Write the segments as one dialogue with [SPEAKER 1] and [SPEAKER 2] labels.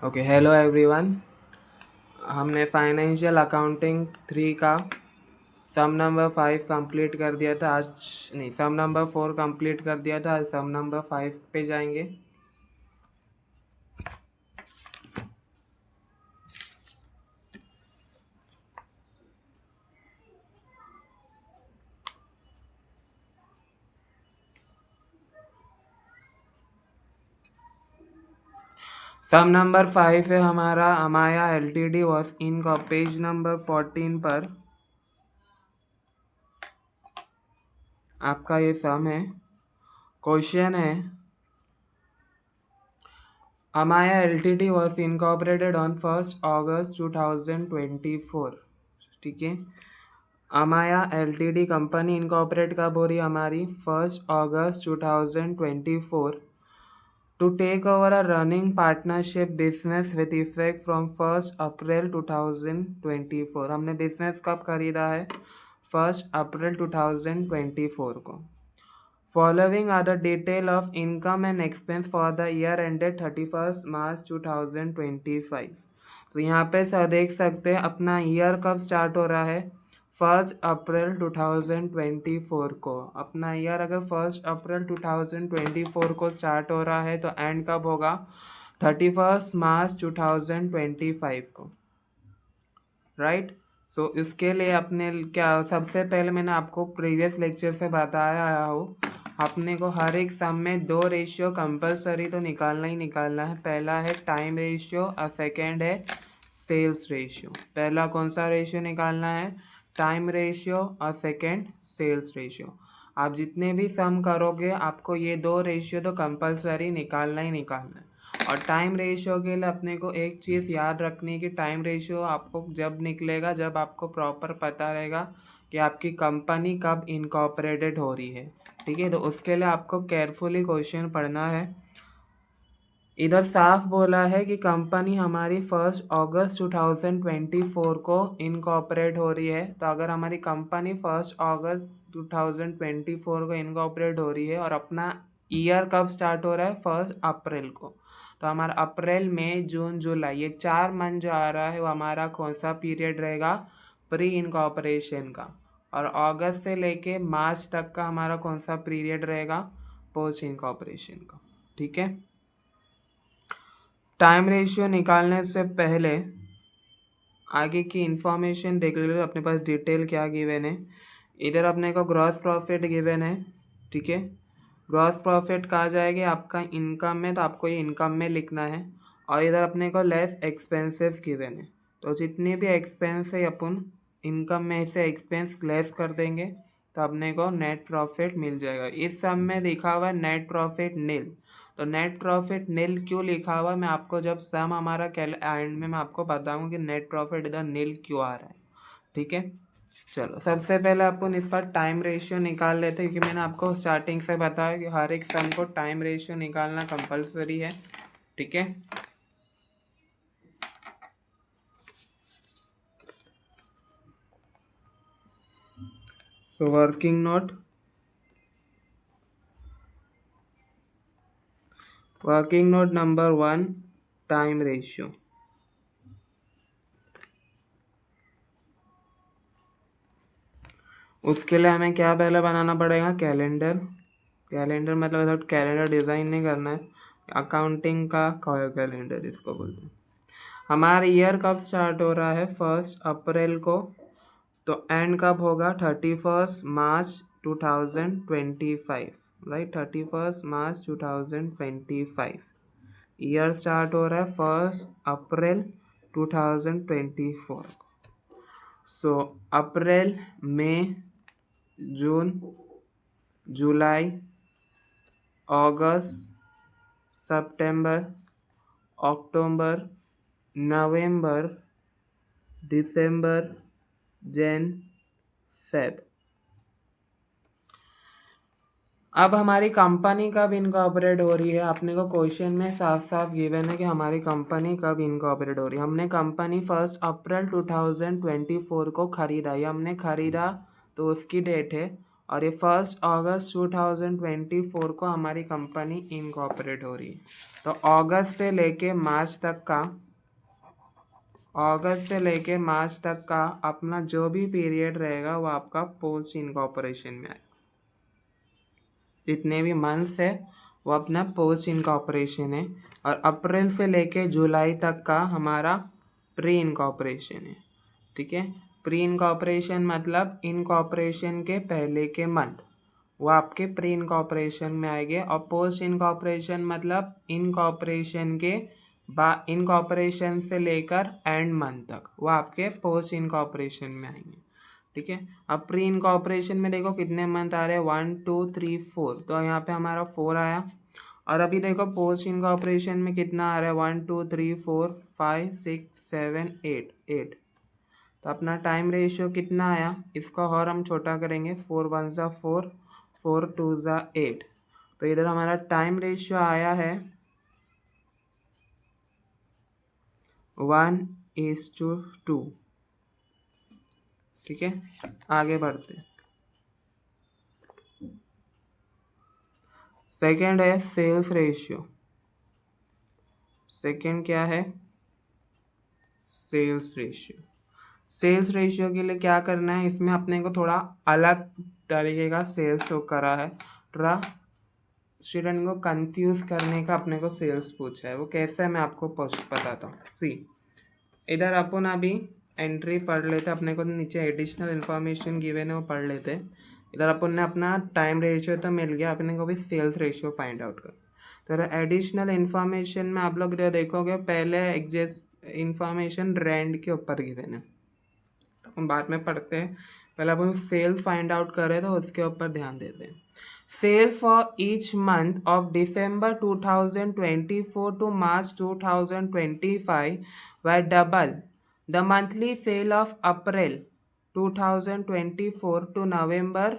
[SPEAKER 1] Okay, hello everyone. हमने financial accounting 3 का सम number 5 complete कर दिया था। आज नहीं, सम नंबर 4 कंप्लीट कर दिया था। आज सम नंबर 5 पे जाएंगे। सम नंबर 5 है हमारा अमाया एलटीडी वॉज इन का पेज नंबर 14 पर आपका ये सम है। क्वेश्चन है अमाया एलटीडी वॉज इनकॉर्पोरेटेड ऑन 1 अगस्त 2024। ठीक है, अमाया एलटीडी कंपनी इनकॉर्पोरेट कब हो रही है हमारी? 1 अगस्त 2024 to take over a running partnership business with effect from 1 अप्रैल 2024। हमने बिजनेस कब खरीदा है? 1 अप्रैल 2024 को। Following are the detail of income and expense for the year ended 31 March 2025। तो यहाँ पे सर देख सकते हैं अपना ईयर कब स्टार्ट हो रहा है? 1 अप्रैल 2024 को। अपना ईयर अगर 1 अप्रैल 2024 को स्टार्ट हो रहा है तो एंड कब होगा? 31 मार्च 2025 को, राइट। सो इसके लिए अपने क्या, सबसे पहले मैंने आपको प्रीवियस लेक्चर से बताया हो, अपने को हर एक सम में 2 रेशियो कंपलसरी तो निकालना ही निकालना है। पहला है टाइम रेशियो और सेकेंड है सेल्स रेशियो। पहला कौन सा रेशियो निकालना है? टाइम रेशियो और सेकेंड सेल्स रेशियो। आप जितने भी सम करोगे आपको ये 2 रेशियो तो कंपलसरी निकालना ही निकालना है। और टाइम रेशियो के लिए अपने को एक चीज़ याद रखनी है कि टाइम रेशियो आपको जब निकलेगा जब आपको प्रॉपर पता रहेगा कि आपकी कंपनी कब इनकॉर्पोरेटेड हो रही है। ठीक है, तो उसके लिए आपको केयरफुली क्वेश्चन पढ़ना है। इधर साफ बोला है कि कंपनी हमारी 1 अगस्त 2024 को इनकॉर्पोरेट हो रही है। तो अगर हमारी कंपनी 1 अगस्त 2024 को इनकॉर्पोरेट हो रही है और अपना ईयर कब स्टार्ट हो रहा है? 1 अप्रैल को। तो हमारा अप्रैल मई जून जुलाई ये 4 मंथ जो आ रहा है वो हमारा कौन सा पीरियड रहेगा? प्री इनकॉर्पोरेशन का। और अगस्त से लेके मार्च तक का हमारा कौन सा पीरियड रहेगा? पोस्ट इनकॉर्पोरेशन का। ठीक है, टाइम रेशियो निकालने से पहले आगे की इंफॉर्मेशन देख लीजिए। अपने पास डिटेल क्या गिवन है। इधर अपने को ग्रॉस प्रॉफिट गिवन है। ठीक है, ग्रॉस प्रॉफिट कहा जाएगी आपका इनकम में, तो आपको ये इनकम में लिखना है। और इधर अपने को लेस एक्सपेंसेस गिवन है, तो जितने भी एक्सपेंस है अपन इनकम में से एक्सपेंस लेस कर देंगे तो अपने को नेट प्रॉफिट मिल जाएगा। इस सम में लिखा हुआ है नेट प्रॉफिट नील। तो नेट प्रॉफिट नील क्यों लिखा हुआ है मैं आपको जब सम हमारा एंड में मैं आपको बताऊंगा कि नेट प्रॉफिट इधर नील क्यों आ रहा है। ठीक है, चलो सबसे पहले अपन इसका टाइम रेशियो निकाल लेते हैं, क्योंकि मैंने आपको स्टार्टिंग से बताया कि हर एक सम को टाइम रेशियो निकालना कंपलसरी है। ठीक है, so working note number 1, time ratio. उसके लिए हमें क्या पहले बनाना पड़ेगा? कैलेंडर। कैलेंडर मतलब कैलेंडर डिज़ाइन नहीं करना है, अकाउंटिंग का कैलेंडर इसको बोलते हैं। हमारा ईयर कब स्टार्ट हो रहा है? 1 अप्रैल को। तो एंड कब होगा? 31 March 2025, right. 31 March 2025 year start हो रहा है 1 अप्रैल 2024। सो अप्रैल मई जून जुलाई अगस्त सितंबर अक्टूबर नवंबर दिसंबर जन फेब। अब हमारी कंपनी कब इनकॉर्पोरेट हो रही है? अपने को क्वेश्चन में साफ साफ गिवन है कि हमारी कंपनी कब इनकॉर्पोरेट हो रही है। हमने कंपनी 1 अप्रैल 2024 को खरीदा। ये हमने खरीदा तो उसकी डेट है। और ये 1 अगस्त 2024 को हमारी कंपनी इनकॉर्पोरेट हो रही है। तो अगस्त से लेके मार्च तक का अपना जो भी पीरियड रहेगा वो आपका पोस्ट इनकॉर्पोरेशन में आएगा। जितने भी मंथ्स है वो अपना पोस्ट इनकॉर्पोरेशन है। और अप्रैल से लेके जुलाई तक का हमारा प्री इनकॉर्पोरेशन है। ठीक है, प्री इनकॉर्पोरेशन मतलब इनकॉर्पोरेशन के पहले के मंथ वो आपके प्री इनकॉर्पोरेशन में आएंगे। और पोस्ट इनकॉर्पोरेशन मतलब इनकॉर्पोरेशन से लेकर एंड मंथ तक वो आपके पोस्ट इनकॉर्पोरेशन में आएंगे। ठीक है, अब प्री इनकॉर्पोरेशन में देखो कितने मंथ आ रहे हैं, 1 2 3 4, तो यहाँ पे हमारा 4 आया। और अभी देखो पोस्ट इनकॉर्पोरेशन में कितना आ रहा है, 1 2 3 4 5 6 7 8 8। तो अपना टाइम रेशियो कितना आया, इसका और हम छोटा करेंगे, 4 1 ज़ा 4 4 2 ज़ा 8। तो इधर हमारा टाइम रेशियो आया है 1:2। ठीक है, आगे बढ़ते हैं। सेकेंड है सेल्स रेशियो। सेकेंड क्या है, सेल्स रेशियो। सेल्स रेशियो के लिए क्या करना है, इसमें अपने को थोड़ा अलग तरीके का सेल्स शो करा है। थोड़ा स्टूडेंट को कंफ्यूज करने का अपने को सेल्स पूछा है, वो कैसे है मैं आपको बताता हूँ। सी, इधर अपन अभी एंट्री पढ़ लेते, अपने को नीचे एडिशनल इन्फॉर्मेशन गिवन है वो पढ़ लेते। इधर अपन ने अपना टाइम रेशियो तो मिल गया, अपने को भी सेल्स रेशियो फाइंड आउट कर। तो एडिशनल इन्फॉर्मेशन में आप लोग देखोगे पहले एग्जैक्ट इन्फॉर्मेशन रैंड के ऊपर गिवन है, तो हम बाद में पढ़ते हैं। पहले अपन सेल्स फाइंड आउट करें तो उसके ऊपर ध्यान देते हैं। Sales for each month of December 2024 to March 2025 were double the monthly sale of April 2024 to November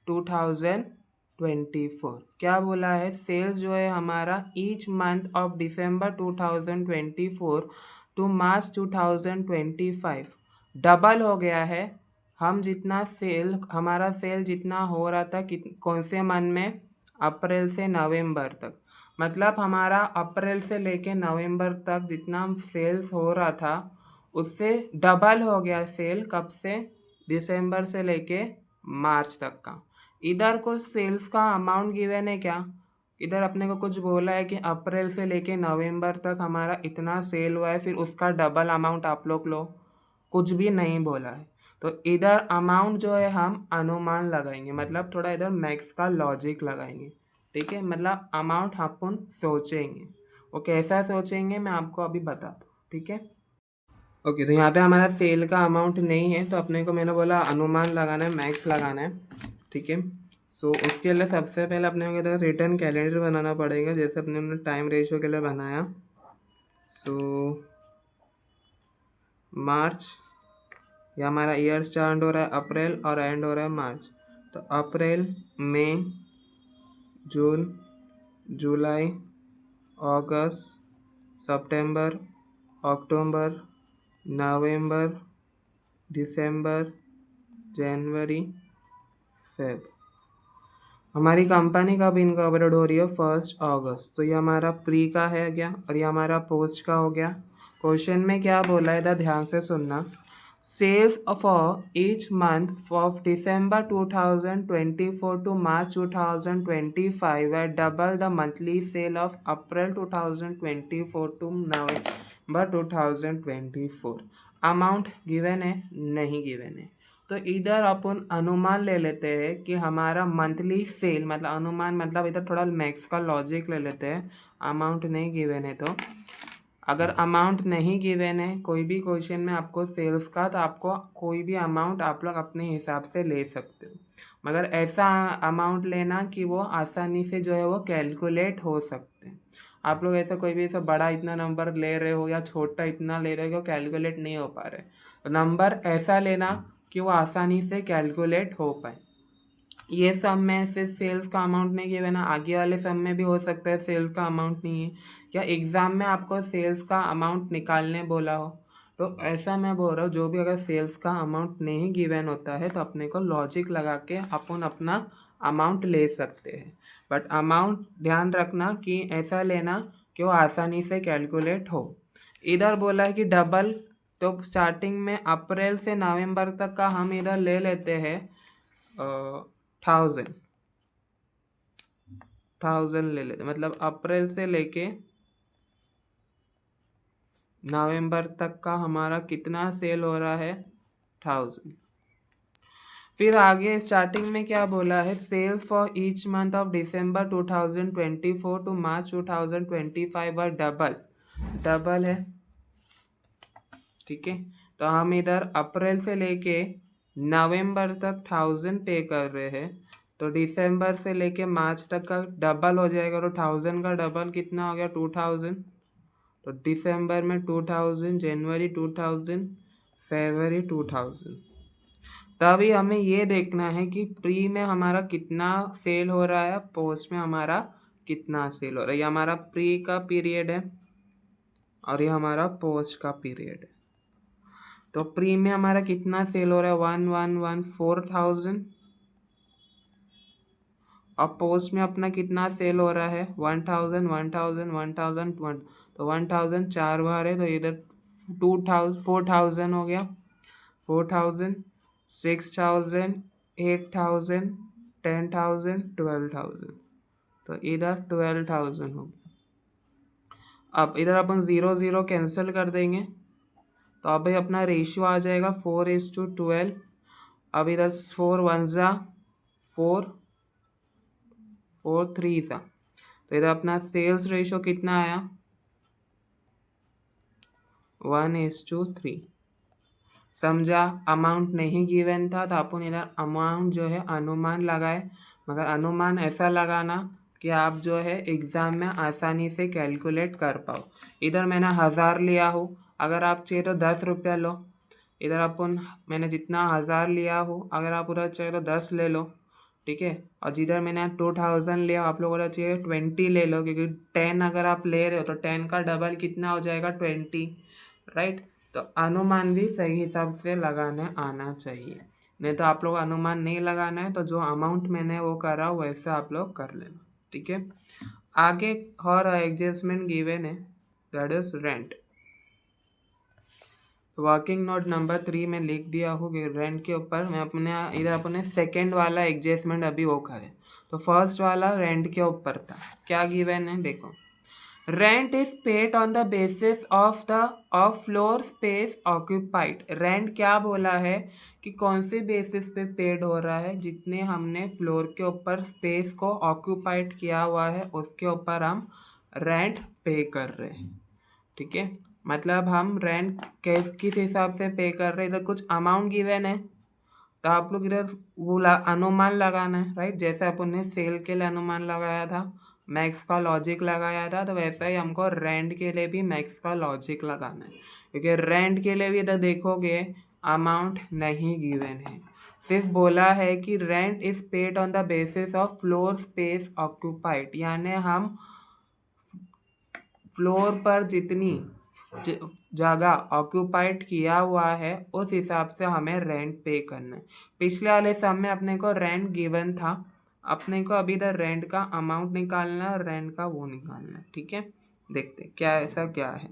[SPEAKER 1] 2024। क्या बोला है, सेल्स जो है हमारा each month of December 2024 to March 2025 double हो गया है। हम जितना हमारा सेल जितना हो रहा था कौन से मंथ में, अप्रैल से नवंबर तक, मतलब हमारा अप्रैल से लेके नवंबर तक जितना सेल्स हो रहा था उससे डबल हो गया सेल। कब से, दिसंबर से लेके मार्च तक का। इधर कुछ सेल्स का अमाउंट गिवन है क्या, इधर अपने को कुछ बोला है कि अप्रैल से लेके नवंबर तक हमारा इतना सेल हुआ है, फिर उसका डबल अमाउंट आप लोग लो, कुछ भी नहीं बोला है। तो इधर अमाउंट जो है हम अनुमान लगाएंगे, मतलब थोड़ा इधर मैथ्स का लॉजिक लगाएंगे। ठीक है, मतलब अमाउंट अपन सोचेंगे, वो कैसा सोचेंगे मैं आपको अभी बताता हूँ। ठीक है, ओके। तो यहाँ पे हमारा सेल का अमाउंट नहीं है, तो अपने को मैंने बोला अनुमान लगाना है, मैथ्स लगाना है। ठीक है, सो उसके लिए सबसे पहले अपने को इधर रिटर्न कैलेंडर बनाना पड़ेगा, जैसे अपने टाइम रेशियो के लिए बनाया। सो मार्च, या हमारा ईयर स्टार्ट हो रहा है अप्रैल और एंड हो रहा है मार्च। तो अप्रैल, मई, जून, जुलाई, अगस्त, सितंबर, अक्टूबर, नवंबर, दिसंबर, जनवरी, फेब। हमारी कंपनी कब इनकॉर्पोरेट हो रही है, 1 अगस्त। तो ये हमारा प्री का है क्या, और ये हमारा पोस्ट का हो गया। क्वेश्चन में क्या बोला है, इधर ध्यान से सुनना। Sales for each month of December 2024 to March 2025 were double the monthly sale of April 2024 to November 2024। Amount given है, नहीं गिवन है। तो इधर अपन अनुमान ले लेते हैं कि हमारा मंथली सेल, मतलब अनुमान मतलब इधर थोड़ा मैथ्स का लॉजिक ले लेते हैं। अमाउंट नहीं गिवन है, तो अगर अमाउंट नहीं गिवन है कोई भी क्वेश्चन में आपको सेल्स का, तो आपको कोई भी अमाउंट आप लोग अपने हिसाब से ले सकते हो, मगर ऐसा अमाउंट लेना कि वो आसानी से जो है वो कैलकुलेट हो सकते हैं। आप लोग ऐसा कोई भी ऐसा बड़ा इतना नंबर ले रहे हो या छोटा इतना ले रहे हो कैलकुलेट नहीं हो पा रहे, तो नंबर ऐसा लेना कि वो आसानी से कैलकुलेट हो पाए। ये सब में से सेल्स का अमाउंट नहीं गिवन है, आगे वाले सब में भी हो सकता है सेल्स का अमाउंट नहीं है, या एग्ज़ाम में आपको सेल्स का अमाउंट निकालने बोला हो, तो ऐसा मैं बोल रहा हूँ, जो भी अगर सेल्स का अमाउंट नहीं गिवन होता है तो अपने को लॉजिक लगा के अपन अपना अमाउंट ले सकते हैं। बट अमाउंट ध्यान रखना कि ऐसा लेना कि वो आसानी से कैलकुलेट हो। इधर बोला है कि डबल, तो स्टार्टिंग में अप्रैल से नवंबर तक का हम इधर ले लेते हैं 1000 ले लेते, मतलब अप्रैल से लेके नवंबर तक का हमारा कितना सेल हो रहा है 1000। फिर आगे स्टार्टिंग में क्या बोला है, sale for each month of December 2024 to March 2025 were double है, ठीक है। तो हम इधर अप्रैल से लेके नवंबर तक 1000 पे कर रहे हैं, तो दिसंबर से लेके मार्च तक का डबल हो जाएगा। तो 1000 का डबल कितना हो गया 2000, तो दिसंबर में 2000, जनवरी 2000, फरवरी 2000। तभी हमें ये देखना है कि प्री में हमारा कितना सेल हो रहा है, पोस्ट में हमारा कितना सेल हो रहा है। ये हमारा प्री का पीरियड है और ये हमारा पोस्ट का पीरियड है। तो प्री में हमारा कितना सेल हो रहा है 1114,000, और पोस्ट में अपना कितना सेल हो रहा है 1000 1000 1000 1, तो 1000 चार बार है, तो इधर 2000 4000 हो गया, 4000 6000 8000 10,000 12,000, तो इधर 12,000 हो गया। अब इधर अपन 0 0 कैंसिल कर देंगे, तो अब भाई अपना रेशियो आ जाएगा 4:12। अब इधर 4 1 जा 4 4 3 सा, तो इधर अपना सेल्स रेशियो कितना आया 1:3। समझा, अमाउंट नहीं गिवन था तो अपन इधर अमाउंट जो है अनुमान लगाए, मगर अनुमान ऐसा लगाना कि आप जो है एग्ज़ाम में आसानी से कैलकुलेट कर पाओ। इधर मैंने 1000 लिया हो, अगर आप चाहिए तो 10 रुपया लो। इधर अपन मैंने जितना 1000 लिया हो, अगर आप उधर चाहिए तो 10 ले लो, ठीक है। और जिधर मैंने 2000 लिया, आप लोग उधर चाहिए 20 ले लो, क्योंकि 10 अगर आप ले रहे हो तो 10 का डबल कितना हो जाएगा 20, राइट। तो अनुमान भी सही हिसाब से लगाने आना चाहिए, नहीं तो आप लोग अनुमान नहीं लगाना है तो जो अमाउंट मैंने वो करा वैसे आप लोग कर लेना, ठीक है। आगे और एडजस्टमेंट गिवन है, that is rent. Working note number 3 में लिख दिया हो कि रेंट के ऊपर मैं अपने इधर अपने सेकेंड वाला एडजस्टमेंट अभी वो करें। तो फर्स्ट वाला रेंट के ऊपर था, क्या गिवन है देखो, rent is paid on the basis of floor space occupied. Rent क्या बोला है कि कौन से बेसिस पे पेड हो रहा है, जितने हमने फ्लोर के ऊपर स्पेस को ऑक्यूपाइड किया हुआ है उसके ऊपर हम रेंट पे कर रहे हैं, ठीक है। मतलब हम रेंट किस हिसाब से पे कर रहे हैं, इधर कुछ अमाउंट गिवन है तो आप लोग इधर वो अनुमान लगाना है, राइट। जैसे अपन ने सेल के लिए अनुमान लगाया था, मैक्स का लॉजिक लगाया था, तो वैसा ही हमको रेंट के लिए भी मैक्स का लॉजिक लगाना है, क्योंकि रेंट के लिए भी इधर देखोगे अमाउंट नहीं गिवन है, सिर्फ बोला है कि rent is paid on the basis of floor space occupied, यानी हम फ्लोर पर जितनी जगह ऑक्यूपाइड किया हुआ है उस हिसाब से हमें रेंट पे करना है। पिछले वाले सम में अपने को रेंट गिवन था, अपने को अभी इधर रेंट का अमाउंट निकालना है और रेंट का वो निकालना है, ठीक है। देखते क्या ऐसा क्या है।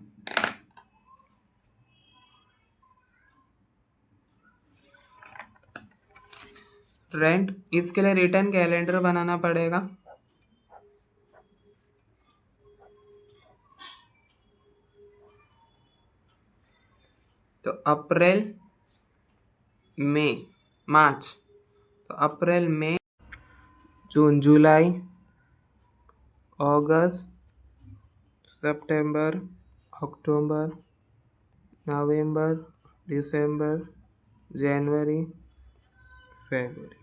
[SPEAKER 1] रेंट, इसके लिए रिटर्न कैलेंडर बनाना पड़ेगा। तो अप्रैल मई मार्च, तो अप्रैल मई जून जुलाई अगस्त सितंबर अक्टूबर नवंबर दिसंबर जनवरी फरवरी।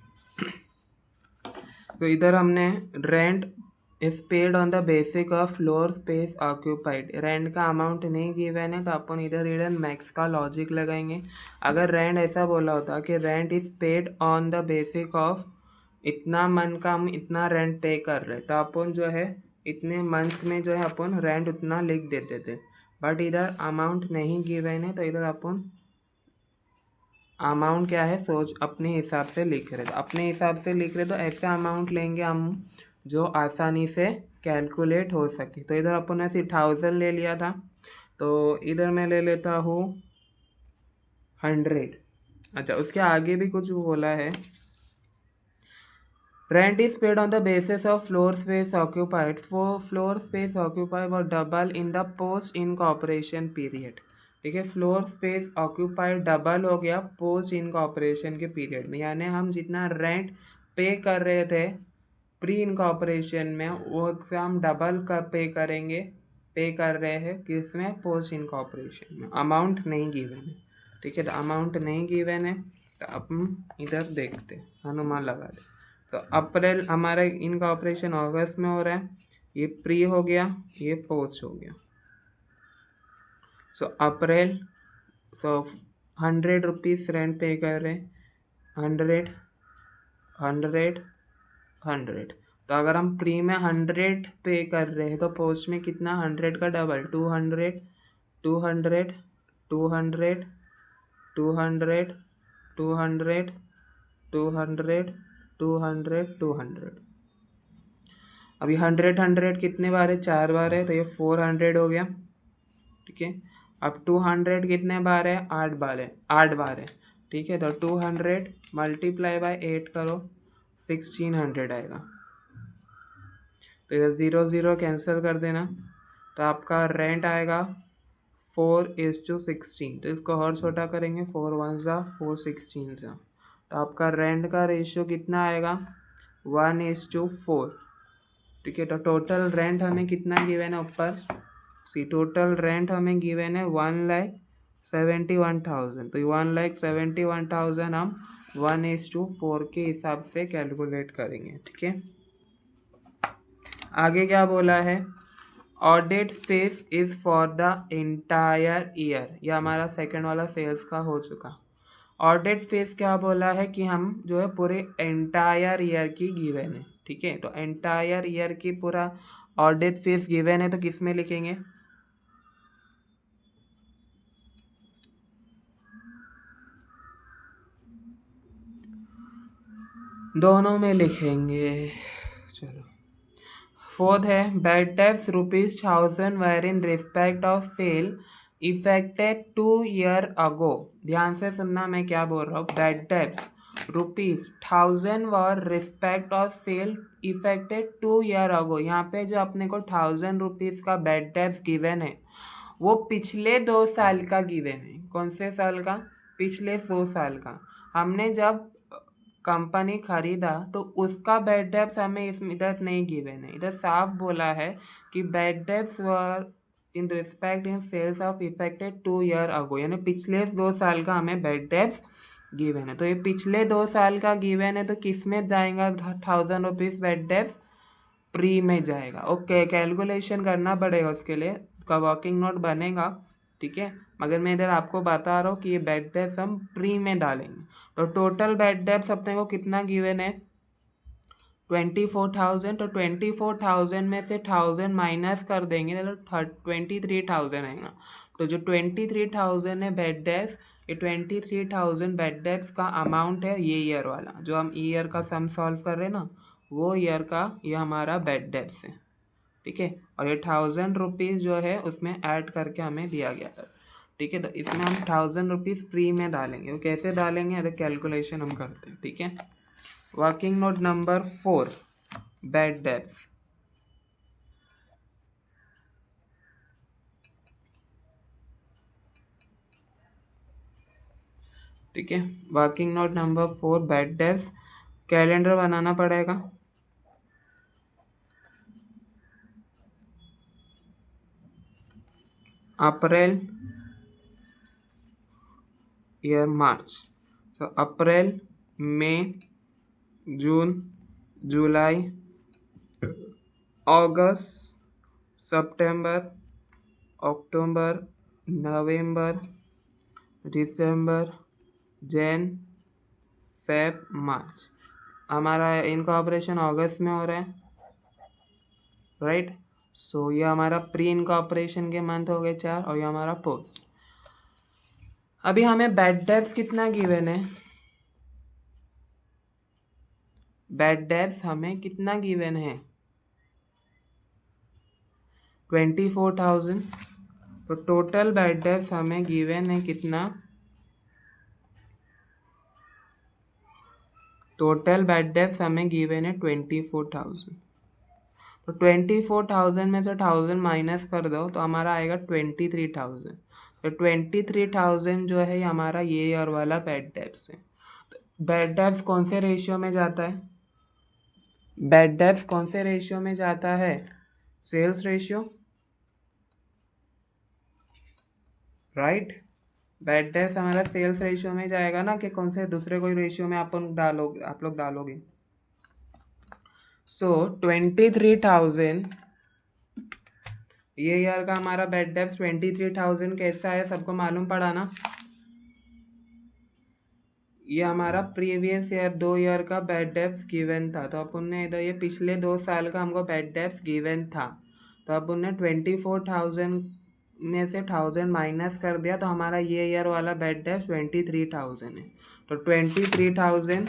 [SPEAKER 1] तो इधर हमने rent is paid on the basic of floor space occupied, rent का अमाउंट नहीं गिवन है तो अपन इधर रिटर्न मैक्स का लॉजिक लगाएंगे। अगर रेंट ऐसा बोला होता कि rent is paid on the basic of इतना मंथ का हम इतना रेंट पे कर रहे, तो अपन जो है इतने मंथ में जो है अपन रेंट उतना लिख देते थे। बट इधर अमाउंट नहीं गिवन है, तो इधर अपन अमाउंट क्या है सोच अपने हिसाब से लिख रहे, तो अपने हिसाब से लिख रहे तो ऐसे अमाउंट लेंगे हम जो आसानी से कैलकुलेट हो सके। तो इधर अपन ने सिर्फ 1000 ले लिया था, तो इधर मैं ले लेता हूँ 100। अच्छा, उसके आगे भी कुछ बोला है, rent is paid on the basis of floor space occupied, for floor space occupied और double in the post incorporation period. ठीक है, फ्लोर स्पेस ऑक्यूपाइड डबल हो गया पोस्ट इनकॉर्पोरेशन के पीरियड में, यानी हम जितना रेंट पे कर रहे थे प्री इनकॉर्पोरेशन में वो से हम डबल कर पे कर रहे हैं किसमें, पोस्ट इनकॉर्पोरेशन में। अमाउंट नहीं गिवन है। ठीक है, तो अमाउंट नहीं गिवन है, तो अब हम इधर देखते हैं, अनुमान लगा दे। तो अप्रैल हमारा इनकॉर्पोरेशन अगस्त में हो रहा है, ये प्री हो गया, ये पोस्ट हो गया। सो अप्रैल, सो 100 रुपीज़ रेंट पे कर रहे हैं, 100 100 100। तो अगर हम प्री में 100 पे कर रहे हैं तो पोस्ट में कितना, 100 का डबल, 200 200 200 200 200 200 200 200। अभी 100 कितने बार है, 4 बार है, तो ये 400 हो गया। ठीक है, अब 200 कितने बार है, 8 बार है, 8 बार है। ठीक है, तो 200 मल्टीप्लाई बाय 8 करो, 1600 आएगा। तो इधर 0 0 कैंसिल कर देना, तो आपका रेंट आएगा 4:16। तो इसको और छोटा करेंगे, 4 1 ज़ा 4 16 ज़ा, तो आपका रेंट का रेशियो कितना आएगा, 1:4। ठीक है, तो टोटल रेंट हमें कितना गिवन है ऊपर, सी टोटल रेंट हमें गिवन है 1,71,000। तो 1,71,000 हम 1:4 के हिसाब से कैलकुलेट करेंगे। ठीक है, आगे क्या बोला है, audit fees is for the entire year. यह हमारा सेकंड वाला सेल्स का हो चुका। ऑडिट फीस क्या बोला है कि हम जो है पूरे एंटायर ईयर की गिवन है। ठीक है, तो एंटायर ईयर की पूरा ऑडिट फीस गिवन है, तो किस में लिखेंगे, दोनों में लिखेंगे। चलो, फोर्थ है bad debts ₹1000 were in respect of sale effected 2 year ago. ध्यान से सुनना मैं क्या बोल रहा हूँ, bad debts ₹1000 were respect of sale effected 2 year ago. यहाँ पे जो अपने को ₹1000 का बैड डेब्ट्स गिवन है वो पिछले 2 साल का गिवन है। कौन से साल का, पिछले 2 साल का। हमने जब कंपनी खरीदा तो उसका बैड डेब्ट्स हमें इसमें इधर नहीं गिवन है, इधर साफ बोला है कि bad debts were in respect in sales of effected 2 year ago, यानी पिछले 2 साल का हमें बैड डेब्ट्स गिवन है। तो ये पिछले 2 साल का गिवन है, तो किस में जाएगा ₹1000 बैड डेब्ट्स, प्री में जाएगा। ओके, कैलकुलेशन करना पड़ेगा उसके लिए, का वर्किंग नोट बनेगा। ठीक है, मगर मैं इधर आपको बता रहा हूँ कि ये बैड डेब्ट्स हम प्री में डालेंगे। तो टोटल बैड डेब्ट्स अपने को कितना गिवन है, 24,000। तो 24,000 में से 1000 माइनस कर देंगे तो 23,000 आएगा। तो जो 23,000 है बैड डेब्ट्स, ये 23,000 बैड डेब्ट्स का अमाउंट है, ये ईयर वाला जो हम ईयर का सम सॉल्व कर रहे हैं ना, वो ईयर का ये हमारा बैड डेब्ट्स है। ठीक है, और ये ₹1000 जो है उसमें ऐड करके हमें दिया गया था। ठीक है, तो इसमें हम ₹1000 फ्री में डालेंगे। वो कैसे डालेंगे, तो कैलकुलेशन हम करते हैं। ठीक है, working note number 4, bad debts. ठीक है, working note number 4 bad debts. Calendar बनाना पड़ेगा। अप्रैल ईयर मार्च, तो अप्रैल मई जून जुलाई अगस्त सितंबर अक्टूबर नवंबर दिसंबर जैन फेब मार्च। हमारा इनकॉर्पोरेशन अगस्त में हो रहा है, राइट। सो ये हमारा प्री इनकॉर्पोरेशन के मंथ हो गए 4 और ये हमारा पोस्ट। अभी हमें बैड डेब्ट्स कितना गिवन है, बैड डेब्ट्स हमें कितना गिवन है 24,000। तो टोटल बैड डेब्ट्स हमें गिवन है कितना, टोटल बैड डेब्ट्स हमें गिवन है 24,000। तो 24,000 में से 1000 माइनस कर दो तो हमारा आएगा 23,000। तो 23,000 जो है हमारा ये ईयर वाला बैड डेब्ट्स है। तो बैड डेब्ट्स कौन से रेशियो में जाता है, बैड डेब्ट्स कौन से रेशियो में जाता है, sales ratio, right. Bad debts हमारा सेल्स रेशियो में जाएगा ना, कि कौन से दूसरे कोई रेशियो में आप लोग डालोगे। सो 23,000 ये ईयर का हमारा बैड डेब्ट्स 23,000 कैसा है सबको मालूम पड़ा ना। ये हमारा प्रीवियस ईयर 2 ईयर का बैड डेब्ट्स गिवन था, तो अपन ने इधर ये पिछले 2 साल का हमको बैड डेब्ट्स गिवन था, तो अपन ने 24,000 में से 1000 माइनस कर दिया, तो हमारा ये ईयर वाला बैड डेब्ट्स 23,000 है। तो 23,000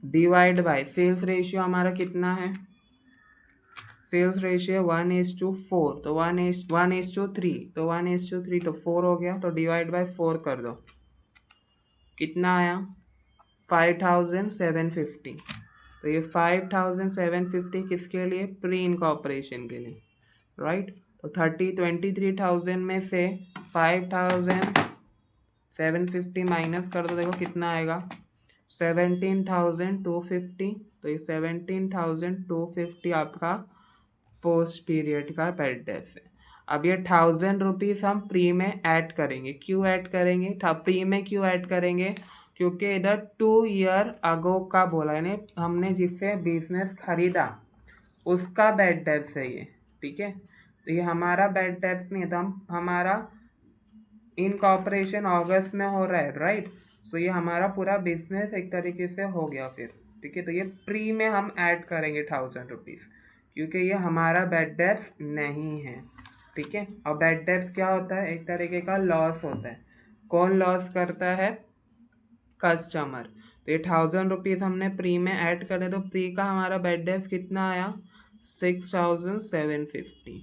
[SPEAKER 1] डिवाइड बाय सेल्स रेशियो हमारा कितना है, सेल्स रेशियो 1:4, तो 1:3, तो 1:3 तो 4 हो गया, तो डिवाइड बाय 4 कर दो, कितना आया 5,750। तो ये 5,750 किसके लिए, प्री इनकॉर्पोरेशन के लिए, राइट। तो 23,000 में से 5,750 माइनस कर दो, देखो कितना आएगा 17,250। तो ये 17,250 आपका पोस्ट पीरियड का बैड डेब्ट्स है। अब ये 1,000 रुपीज़ हम प्री में ऐड करेंगे, क्यों ऐड करेंगे, प्री में क्यों ऐड करेंगे, क्योंकि इधर 2 ईयर अगो का बोला है, हमने जिससे बिजनेस खरीदा उसका बैड डेब्ट्स है ये, ठीक है। तो ये हमारा बैड डेब्ट्स नहीं है, तो हमारा इनकॉर्पोरेशन अगस्त में हो रहा है, राइट। सो ये हमारा पूरा बिजनेस एक तरीके से हो गया फिर, ठीक है। तो ये प्री में हम ऐड करेंगे 1,000 रुपीज़, क्योंकि ये हमारा बैड डेब्ट्स नहीं है, ठीक है। और बैड डेब्ट्स क्या होता है, एक तरीके का लॉस होता है। कौन लॉस करता है, कस्टमर। तो ये 1,000 रुपीज़ हमने प्री में ऐड करे, तो प्री का हमारा बैड डेब्ट्स कितना आया 6,750।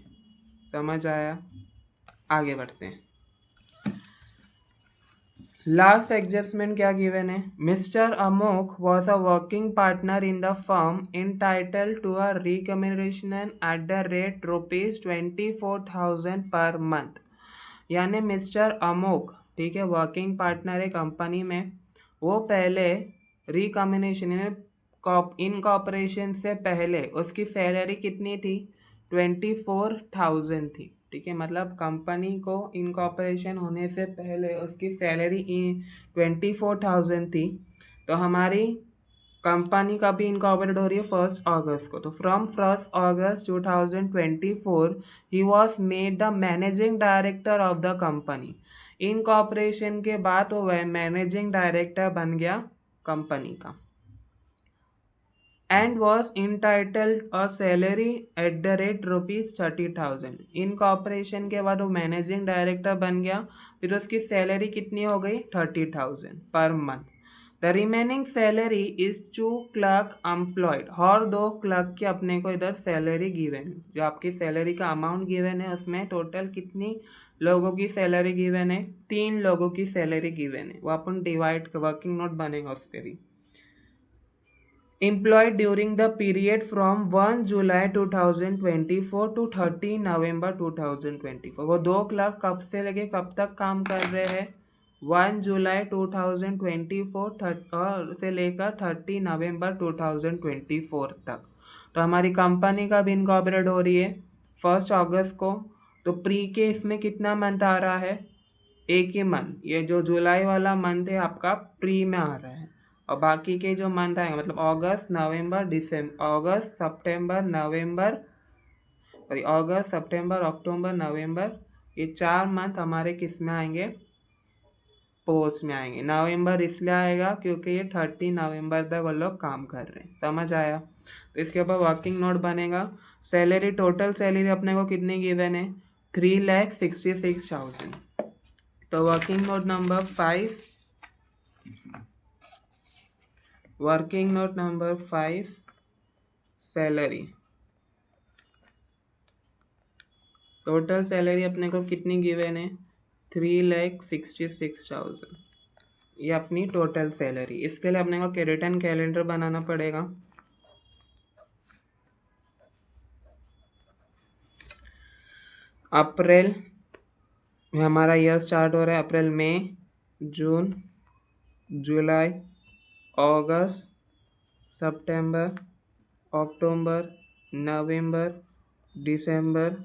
[SPEAKER 1] समझ आया, आगे बढ़ते हैं। लास्ट एडजस्टमेंट क्या गिवन है, mister Amok was a working partner in the firm entitled to a remuneration at the rate ₹24,000 per month. यानी मिस्टर अमोक, ठीक है, वर्किंग पार्टनर है कंपनी में, वो पहले रिकम्युनेशन इनकॉर्पोरेशन से पहले उसकी सैलरी कितनी थी 24,000 थी, ठीक है। मतलब कंपनी को इनकॉर्पोरेशन होने से पहले उसकी सैलरी 24,000 थी। तो हमारी कंपनी का भी इनकॉर्पोरेट हो रही है 1 अगस्त को, तो from 1 August 2024 he was made the managing director of the company. Incorporation के बाद वो मैनेजिंग डायरेक्टर बन गया कंपनी का, and was entitled a salary eight the rate ₹30,000। Incorporation के बाद वो मैनेजिंग डायरेक्टर बन गया, फिर उसकी सैलरी कितनी हो गई 30,000 per month. The remaining salary is 2 clerk employed, और 2 क्लर्क की अपने को इधर सैलरी गिवन है। जो आपकी सैलरी का अमाउंट गिवन है उसमें टोटल कितनी लोगों की सैलरी गिवन है, 3 लोगों की सैलरी गिवन है, वो अपन डिवाइड वर्किंग नोट बनेगा उस पर भी। employed during the period from 1 July 2024 to 30 November 2024। वो 2 क्लर्क कब से लेके कब तक काम कर रहे हैं, 1 जुलाई 2024 से लेकर 30 नवंबर 2024 तक। तो हमारी कंपनी का भी इनकॉर्पोरेट हो रही है 1 अगस्त को, तो प्री के इसमें कितना मंथ आ रहा है, एक ही मंथ, ये जो जुलाई वाला मंथ है आपका प्री में आ रहा है, और बाकी के जो मंथ आएंगे मतलब अगस्त नवंबर दिसंबर, अगस्त सितंबर नवंबर, सॉरी अगस्त सितंबर अक्टूबर नवंबर, ये 4 मंथ हमारे किस में आएंगे, पोस्ट में आएंगे। नवंबर इसलिए आएगा क्योंकि ये 30 नवंबर तक वो लोग काम कर रहे हैं, समझ आया। तो इसके ऊपर वर्किंग नोट बनेगा। सैलरी, टोटल सैलरी अपने को कितनी गिवन है, 3,66,000। तो working note number 5, working note number 5 salary, total salary अपने को कितनी गिवन है, 3,66,000। ये अपनी टोटल सैलरी। इसके लिए अपने को रिटर्न कैलेंडर बनाना पड़ेगा। अप्रैल में हमारा ईयर स्टार्ट हो रहा है, अप्रैल, मई, जून, जुलाई, अगस्त, सितंबर, अक्टूबर, नवंबर, दिसंबर,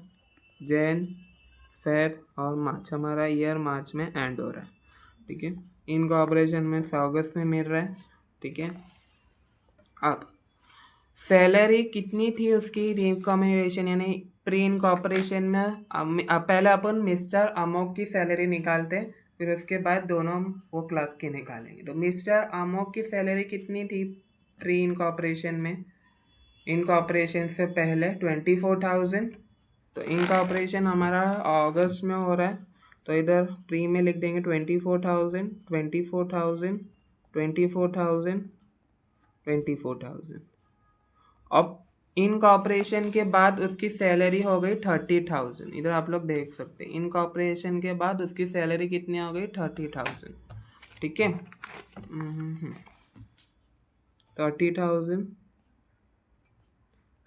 [SPEAKER 1] जैन, फेब और मार्च। हमारा ईयर मार्च में एंड हो रहा है, ठीक है। इनकॉर्पोरेशन में अगस्त में मिल रहा है, ठीक है। अब सैलरी कितनी थी उसकी रिकमेंडेशन, यानी प्री इनकॉर्पोरेशन में पहले अपन मिस्टर अमोक की सैलरी निकालते, फिर उसके बाद दोनों वो क्लर्क की निकालेंगे। तो मिस्टर अमोक की सैलरी कितनी थी प्री इनकॉर्पोरेशन में, इनकॉर्पोरेशन से पहले 24,000। तो इनकॉर्पोरेशन हमारा अगस्त में हो रहा है, तो इधर प्री में लिख देंगे 24,000, 24,000, 24,000, 24,000। अब इनकॉर्पोरेशन के बाद उसकी सैलरी हो गई 30,000। इधर आप लोग देख सकते हैं, इनकॉर्पोरेशन के बाद उसकी सैलरी कितनी हो गई, 30,000, ठीक है। 30,000,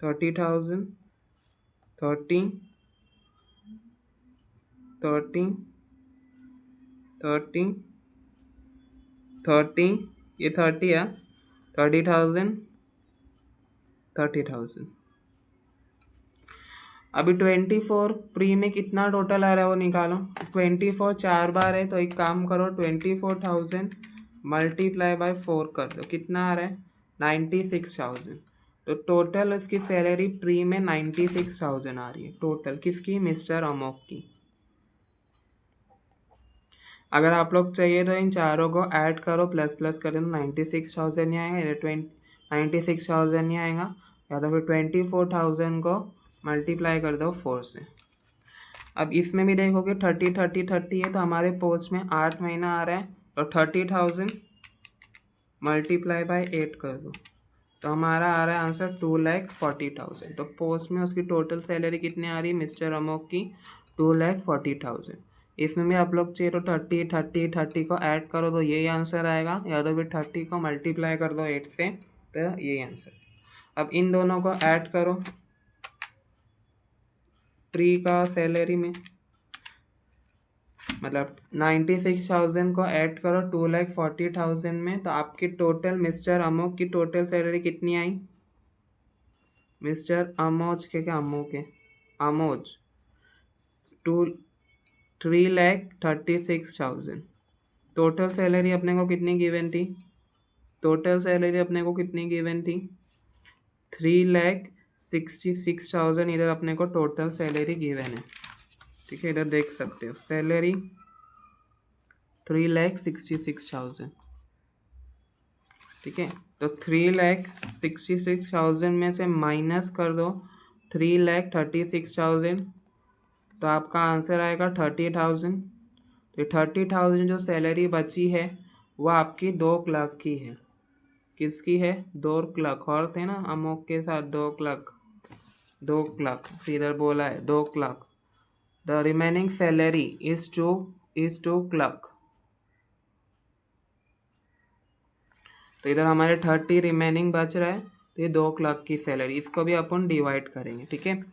[SPEAKER 1] 30,000, 30, 30, 30, 30, ये 30 है, 30,000, 30,000। अभी 24 प्री में कितना टोटल आ रहा है वो निकालो। 24 4 बार है, तो एक काम करो, 24,000 मल्टीप्लाई बाय 4 कर दो, कितना आ रहा है, 96,000। तो टोटल उसकी सैलरी प्री में 96,000 आ रही है टोटल, किसकी, मिस्टर अमोक की। अगर आप लोग चाहिए तो इन चारों को ऐड करो, प्लस प्लस कर देना, 96,000 नहीं आएगा, या 96,000 नहीं आएगा, या तो फिर 24,000 को मल्टीप्लाई कर दो 4 से। अब इसमें भी देखोगे 30 30 30 है, तो हमारे पोस्ट में 8 महीना आ रहा है, तो 30,000 मल्टीप्लाई बाय 8 कर दो, तो हमारा आ रहा है आंसर 2,40,000। तो पोस्ट में उसकी टोटल सैलरी कितनी आ रही है मिस्टर अमोक की, 2,40,000। इसमें भी आप लोग चाहिए तो 30 30 30 को ऐड करो तो यही आंसर आएगा, या तो फिर 30 को मल्टीप्लाई कर दो 8 से, तो यही आंसर। अब इन दोनों को ऐड करो प्री का सैलरी में, मतलब 96,000 को ऐड करो 2,40,000 में, तो आपकी टोटल मिस्टर अमोक की टोटल सैलरी कितनी आई, मिस्टर अमोज के, क्या अमो के, अमोज, 3,36,000। टोटल सैलरी अपने को कितनी गिवन थी, टोटल सैलरी अपने को कितनी गिवन थी, 3,66,000। इधर अपने को टोटल सैलरी गिवन है, ठीक है, इधर देख सकते हो सैलरी 3,66,000, ठीक है। तो 3,66,000 में से माइनस कर दो 3,36,000, तो आपका आंसर आएगा 30,000। तो 30,000 जो सैलरी बची है वो आपकी 2 क्लर्क की है, किसकी है, 2 क्लर्क और थे ना अमोक के साथ, 2 क्लर्क, 2 क्लर्क, इधर बोला है 2 clerk. The remaining salary is two clerk. तो इधर हमारे 30 रिमेनिंग बच रहा है, तो ये 2 क्लर्क की सैलरी, इसको भी अपन डिवाइड करेंगे, ठीक है।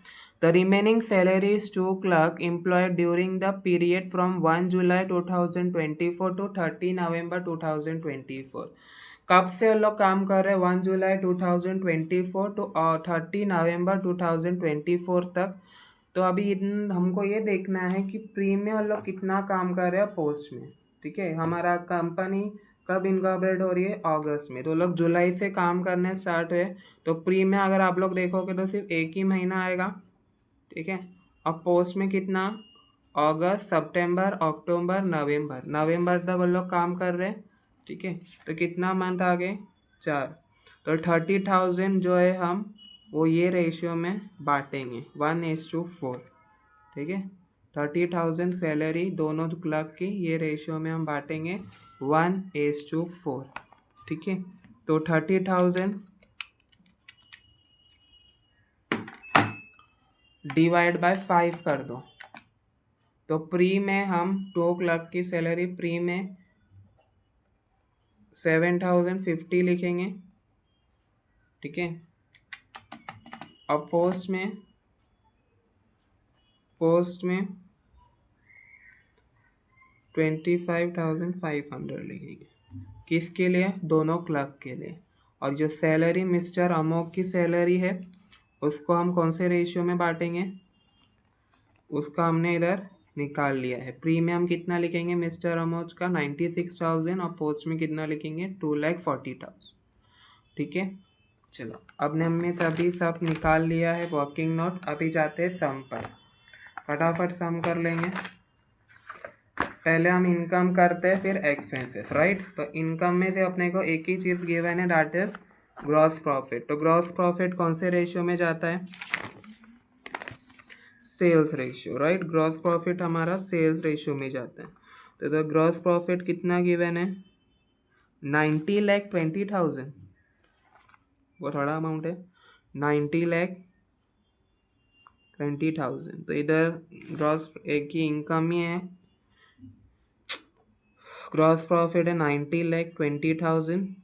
[SPEAKER 1] The remaining salary is 2 clerk employed during the period from 1 July 2024 to 30 November 2024। कब से लोग काम कर रहे हैं, 1 जुलाई 2024 टू 30 नवंबर 2024 तक। तो अभी हमको ये देखना है कि प्री में हम लोग कितना काम कर रहे हैं पोस्ट में, ठीक है। हमारा कंपनी कब इनकॉर्पोरेट हो रही है, अगस्त में, तो लोग जुलाई से काम करने स्टार्ट हुए, तो प्री में अगर आप लोग देखोगे तो सिर्फ एक ही महीना आएगा, ठीक है। और पोस्ट में कितना, अगस्त, सितंबर, अक्टूबर, नवंबर, नवंबर तक हम लोग काम कर रहे हैं, ठीक है। तो कितना मंथ आ गए? 4। तो 30,000 जो है हम वो ये रेशियो में बांटेंगे 1:4, ठीक है। 30,000 सैलरी दोनों क्लर्क की ये रेशियो में हम बांटेंगे 1:4, ठीक है। तो 30,000 डिवाइड बाय 5 कर दो। तो प्री में हम 2 क्लर्क की सैलरी प्री में 7,050 लिखेंगे, ठीक है। अब पोस्ट में 25,500 लिखेंगे। किसके लिए? दोनों क्लर्क के लिए। और जो सैलरी मिस्टर अमोक की सैलरी है उसको हम कौन से रेशियो में बांटेंगे? उसका हमने इधर निकाल लिया है। प्री में हम कितना लिखेंगे मिस्टर अमोज का? 96,000। और पोस्ट में कितना लिखेंगे? 2,40,000, ठीक है। चलो अब हमने सभी सब निकाल लिया है वर्किंग नोट। अभी जाते हैं सम पर, फटाफट सम कर लेंगे। पहले हम इनकम करते हैं फिर एक्सपेंसेस, राइट। तो इनकम में से अपने को एक ही चीज़ गिवन है, दैट इज ग्रॉस प्रॉफिट। तो ग्रॉस प्रॉफिट कौन से रेशियो में जाता है? Sales ratio, right. Gross profit हमारा सेल्स रेशियो में जाता है। तो ग्रॉस प्रॉफिट कितना गिवन है? 90,20,000। वो थोड़ा अमाउंट है, 90,20,000। तो इधर ग्रॉस एक ही इनकम ही है, ग्रॉस प्रॉफिट है 90,20,000।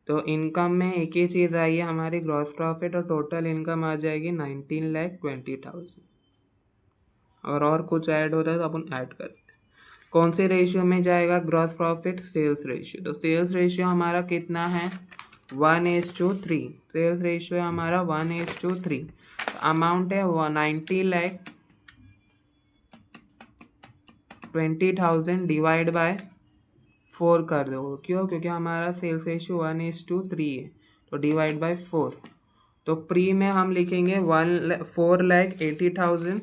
[SPEAKER 1] तो इनकम में एक ही चीज़ आई है हमारी ग्रॉस प्रॉफिट, और टोटल इनकम आ जाएगी 19,20,000। अगर और कुछ ऐड होता है तो अपन ऐड करते हैं। कौन से रेशियो में जाएगा ग्रॉस प्रॉफिट? Sales ratio. तो सेल्स रेशियो हमारा कितना है? 1:3। सेल्स रेशियो है हमारा 1:3। अमाउंट है 90,20,000 डिवाइड बाय 4 कर दो। क्यों? क्योंकि हमारा सेल्स रेशियो 1:3 है, तो डिवाइड बाय 4। तो प्री में हम लिखेंगे 4,80,000।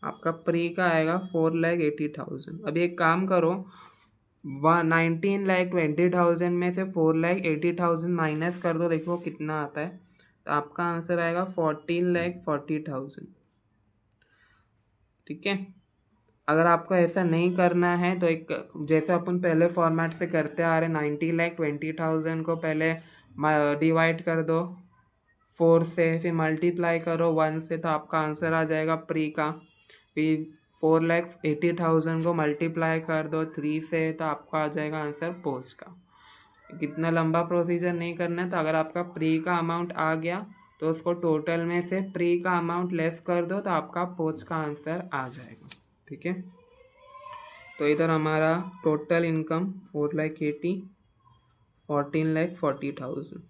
[SPEAKER 1] आपका प्री का आएगा 4,80,000। अभी एक काम करो, 19,20,000 में से 4,80,000 माइनस कर दो, देखो कितना आता है। तो आपका आंसर आएगा 14,40,000, ठीक है। अगर आपको ऐसा नहीं करना है तो एक जैसे अपन पहले फॉर्मेट से करते आ रहे, 90,20,000 को पहले डिवाइड कर दो 4 से, फिर मल्टीप्लाई करो 1 से, तो आपका आंसर आ जाएगा प्री का। फिर 4,80,000 को मल्टीप्लाई कर दो 3 से, तो आपका आ जाएगा आंसर पोस्ट का। कितना लंबा प्रोसीजर नहीं करना है। तो अगर आपका प्री का अमाउंट आ गया तो उसको टोटल में से प्री का अमाउंट लेस कर दो, तो आपका पोस्ट का आंसर आ जाएगा, ठीक है। तो इधर हमारा टोटल इनकम 4,80,000, 14,40,000।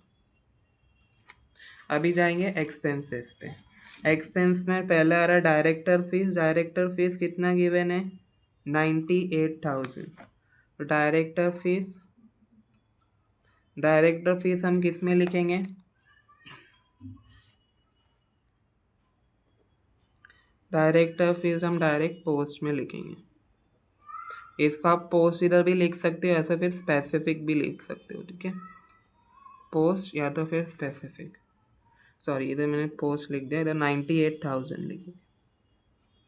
[SPEAKER 1] अभी जाएंगे एक्सपेंसेस पे। एक्सपेंस में पहले आ रहा है डायरेक्टर फीस। डायरेक्टर फीस कितना गिवन है? 98,000। तो डायरेक्टर फीस हम किस में लिखेंगे? डायरेक्टर फीस हम डायरेक्ट पोस्ट में लिखेंगे। इसका आप पोस्ट इधर भी लिख सकते हो, ऐसा फिर स्पेसिफिक भी लिख सकते हो, ठीक है। पोस्ट या तो फिर स्पेसिफिक। सॉरी, इधर मैंने पोस्ट लिख दिया, इधर 98,000 लिखे,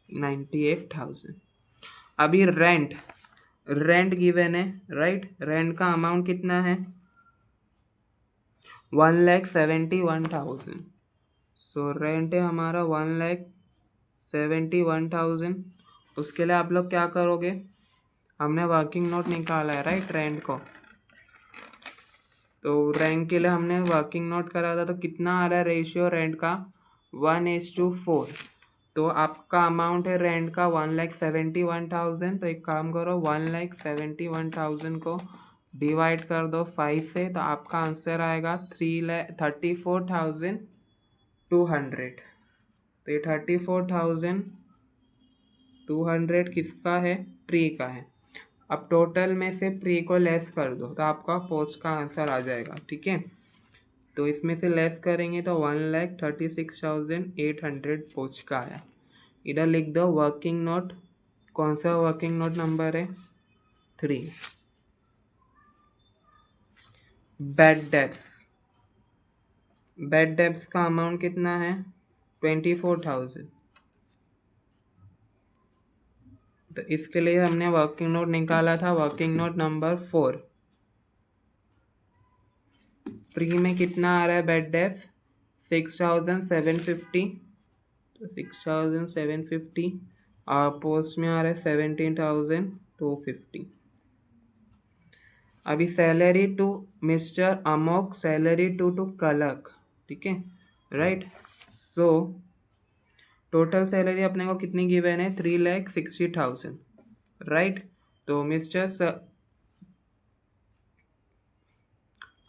[SPEAKER 1] 98,000। अभी रेंट गिवन है, राइट। रेंट का अमाउंट कितना है? 1,71,000। सो रेंट है हमारा 1,71,000। उसके लिए आप लोग क्या करोगे? हमने वर्किंग नोट निकाला है, राइट, रेंट को। तो रेंट के लिए हमने वर्किंग नोट करा था, तो कितना आ रहा है रेशियो रेंट का? 1:4। तो आपका अमाउंट है रेंट का 1,71,000। तो एक काम करो, 1,71,000 को डिवाइड कर दो 5 से, तो आपका आंसर आएगा 34,200। तो ये 34,200 किसका है? प्री का है। अब टोटल में से प्री को लेस कर दो, तो आपका पोस्ट का आंसर आ जाएगा, ठीक है। तो इसमें से लेस करेंगे तो 1,36,800 पोस्ट का आया। इधर लिख दो वर्किंग नोट, कौन सा वर्किंग नोट नंबर है 3। बैड डेब्ट्स का अमाउंट कितना है 24,000। तो इसके लिए हमने वर्किंग नोट निकाला था, वर्किंग नोट नंबर 4। प्री में कितना आ रहा है बैड डेब्ट्स 6,750, तो 6,750 और पोस्ट में आ रहा है 17,250। अभी salary to mister Amok, salary to clerk, ठीक है राइट। सो टोटल सैलरी अपने को कितनी गिवन है 3,60,000 राइट। तो मिस्टर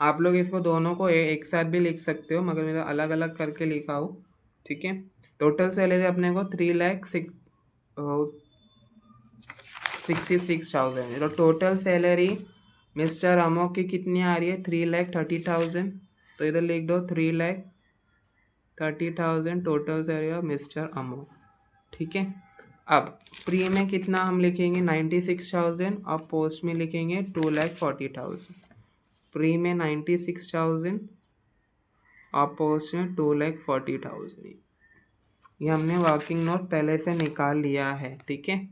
[SPEAKER 1] आप लोग इसको दोनों को एक साथ भी लिख सकते हो, मगर मेरा अलग अलग करके लिखा हो, ठीक है। टोटल सैलरी अपने को 3,66,000। तो टोटल सैलरी मिस्टर अमोक की कितनी आ रही है 3,30,000। तो इधर लिख दो 3,30,000 total salary of mister Amok, ठीक है। अब प्री में कितना हम लिखेंगे 96,000 और पोस्ट में लिखेंगे 2,40,000। प्री में 96,000 और पोस्ट में 2,40,000। ये हमने वर्किंग नोट पहले से निकाल लिया है, ठीक है।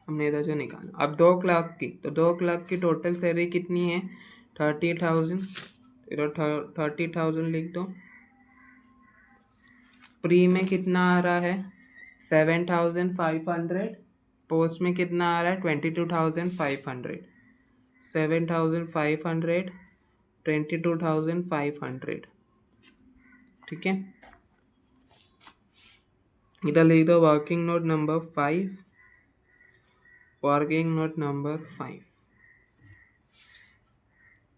[SPEAKER 1] हमने इधर जो निकाला अब 2 क्लर्क की, तो 2 क्लर्क की टोटल सैलरी कितनी है 30,000। इधर 30,000 लिख दो। प्री में कितना आ रहा है 7,500, पोस्ट में कितना आ रहा है 22,500। 7,500 22,500, ठीक है। इधर लिख दो working note number 5, working note number 5,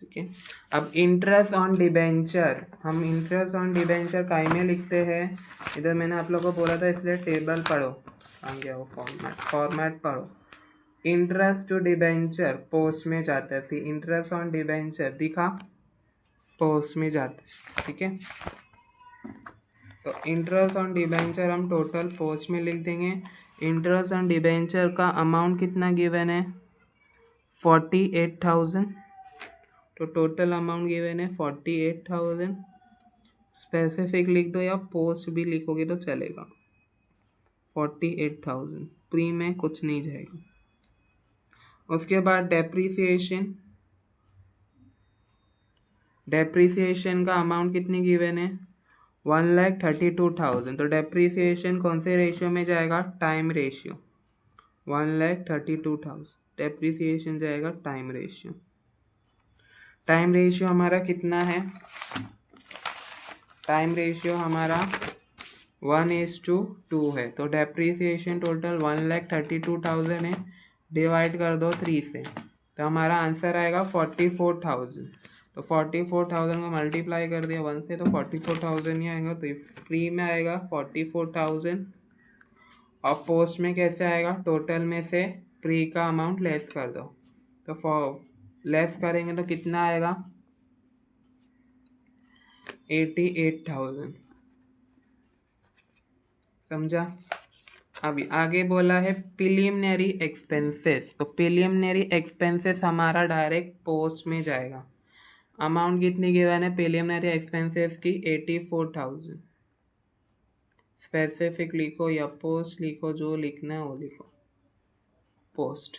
[SPEAKER 1] ठीक है। अब इंटरेस्ट ऑन डिबेंचर, हम इंटरेस्ट ऑन डिबेंचर काई में लिखते हैं, इधर मैंने आप लोगों को बोला था इसलिए टेबल पढ़ो, आ गया वो फॉर्मेट पढ़ो। इंटरेस्ट टू डिबेंचर पोस्ट में जाता है, सी इंटरेस्ट ऑन डिबेंचर दिखा पोस्ट में जाता है, ठीक है। तो इंटरेस्ट ऑन डिबेंचर हम टोटल पोस्ट में लिख देंगे। इंटरेस्ट ऑन डिबेंचर का अमाउंट कितना गिवन है 48,000। तो टोटल अमाउंट गिवन है 48,000। स्पेसिफिक लिख दो या पोस्ट भी लिखोगे तो चलेगा। 48,000 प्री में कुछ नहीं जाएगा। उसके बाद डेप्रीसिएशन का अमाउंट कितनी गिवन है 1,32,000। तो डेप्रीसिएशन कौन से रेशियो में जाएगा टाइम रेशियो। 1,32,000 डेप्रीसिएशन जाएगा टाइम रेशियो। टाइम रेशियो हमारा कितना है, टाइम रेशियो हमारा 1:2 है। तो डेप्रीसिएशन टोटल 1,32,000 है, डिवाइड कर दो 3 से, तो हमारा आंसर आएगा 44,000। तो 44,000 को मल्टीप्लाई कर दिया 1 से, तो 44,000 ही आएगा। तो फ्री में आएगा 44,000 और पोस्ट में कैसे आएगा टोटल में से प्री का अमाउंट लेस कर दो, तो लेस करेंगे तो कितना आएगा 88,000। समझा। अभी आगे बोला है प्रिलिमिनरी एक्सपेंसेस, तो प्रिलिमिनरी एक्सपेंसेस हमारा डायरेक्ट पोस्ट में जाएगा। अमाउंट कितनी गिवन है प्रिलिमिनरी एक्सपेंसेस की 84,000। स्पेसिफिक लिखो या पोस्ट लिखो, जो लिखना है वो लिखो पोस्ट।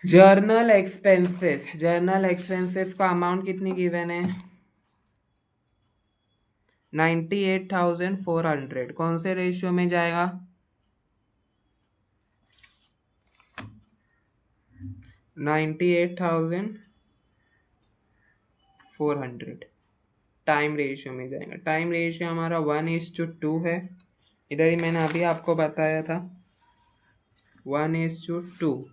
[SPEAKER 1] जर्नल एक्सपेंसेस का अमाउंट कितनी गिवन है 98,400। कौन से रेशियो में जाएगा 98,400 टाइम रेशियो में जाएगा। टाइम रेशियो हमारा 1:2 है, इधर ही मैंने अभी आपको बताया था 1:2,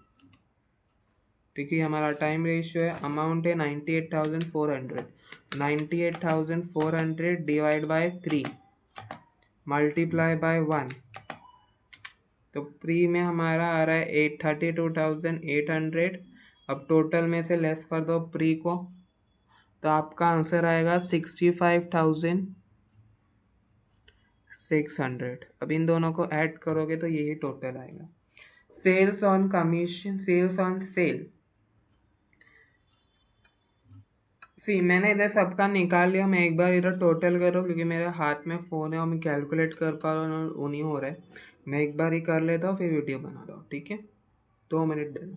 [SPEAKER 1] ठीक है। हमारा टाइम रेशियो है, अमाउंट है 98,400। 98,400 डिवाइड बाय 3 मल्टीप्लाई बाय 1, तो प्री में हमारा आ रहा है 32,800। अब टोटल में से लेस कर दो प्री को, तो आपका आंसर आएगा 600। अब इन दोनों को ऐड करोगे तो यही टोटल आएगा। Sales on commission, sales on sale, see मैंने इधर सबका निकाल लिया। मैं एक बार इधर टोटल कर रहा हूँ क्योंकि मेरे हाथ में फ़ोन है और मैं कैलकुलेट कर पा रहा हूँ, वो नहीं हो रहा है। मैं एक बार ही कर लेता हूँ फिर वीडियो बना रहा हूँ, ठीक है। 2 मिनट देना।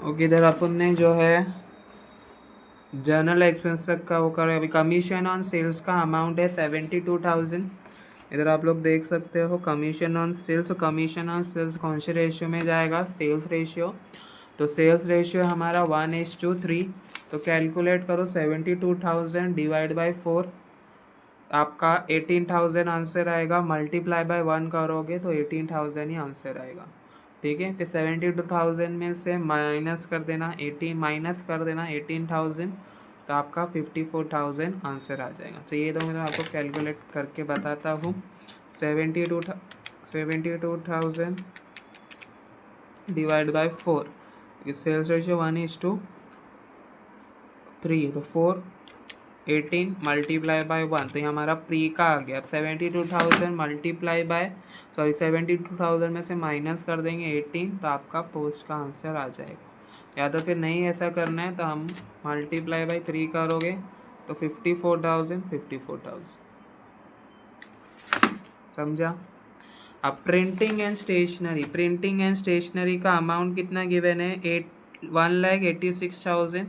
[SPEAKER 1] ओके, इधर अपन ने जो है जनरल एक्सपेंस तक का वो करे। अभी कमीशन ऑन सेल्स का अमाउंट है 72,000। इधर आप लोग देख सकते हो commission on sales. Commission on sales कौन से रेशियो में जाएगा? Sales ratio. तो सेल्स रेशियो हमारा 1:3। तो कैलकुलेट करो 72,000 डिवाइड बाई 4, आपका 18,000 आंसर आएगा। मल्टीप्लाई बाय 1 करोगे तो 18,000 ही आंसर आएगा, ठीक है। फिर 72,000 में से माइनस कर देना 18,000, तो आपका 54,000 आंसर आ जाएगा। तो ये तो मैं आपको कैलकुलेट करके बताता हूँ। 72,000 डिवाइड बाय 4, सेल्स रेशियो 1:3, तो 4, 18 मल्टीप्लाई बाय 1, तो ये हमारा प्री का आ गया। 72,000 मल्टीप्लाई बाय 72,000 में से माइनस कर देंगे 18, तो आपका पोस्ट का आंसर आ जाएगा। या तो फिर नहीं ऐसा करना है तो हम मल्टीप्लाई बाय 3 करोगे तो 54,000। समझा? अब printing and stationery, printing and stationery का अमाउंट कितना गिवन है? 1,86,000।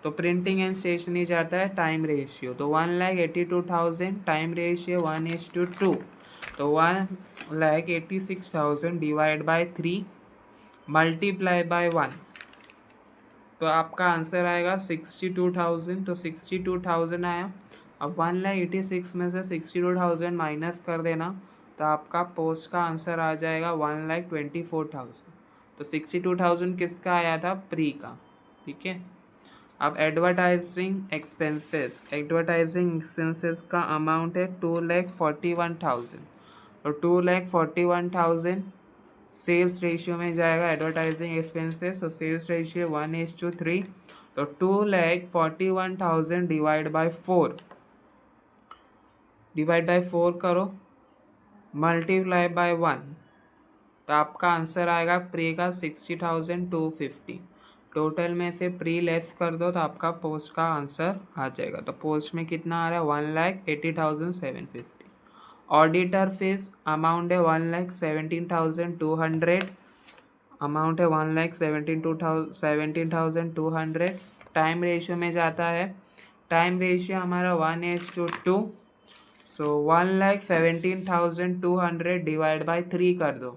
[SPEAKER 1] तो प्रिंटिंग एंड स्टेशनरी जाता है टाइम रेशियो, तो 1,82,000 टाइम रेशियो 1:2, तो 1,86,000 डिवाइड बाय 3 मल्टीप्लाई बाय 1, तो आपका आंसर आएगा 62,000। तो 62,000 आया। अब 1,86,000 में से 62,000 माइनस कर देना, तो आपका पोस्ट का आंसर आ जाएगा 1,24,000। तो 62,000 किसका आया था? प्री का, ठीक है। अब एडवर्टाइजिंग एक्सपेंसेस, एडवर्टाइजिंग एक्सपेंसेस का अमाउंट है 2,41,000। और 2,41,000 सेल्स रेशियो में जाएगा एडवर्टाइजिंग एक्सपेंसेस। तो सेल्स रेशियो 1:3, तो 2,41,000 डिवाइड बाय 4, डिवाइड बाय 4 करो मल्टीप्लाई बाय 1, तो आपका आंसर आएगा प्री का 60,250। टोटल में से प्री लेस कर दो तो आपका पोस्ट का आंसर आ जाएगा। तो पोस्ट में कितना आ रहा है? 1,80,750। ऑडिटर फीस अमाउंट है 1,17,200, अमाउंट है 1,17,200। टाइम रेशियो में जाता है, टाइम रेशियो हमारा 1:2, सो 1,17,200 डिवाइड बाई 3 कर दो,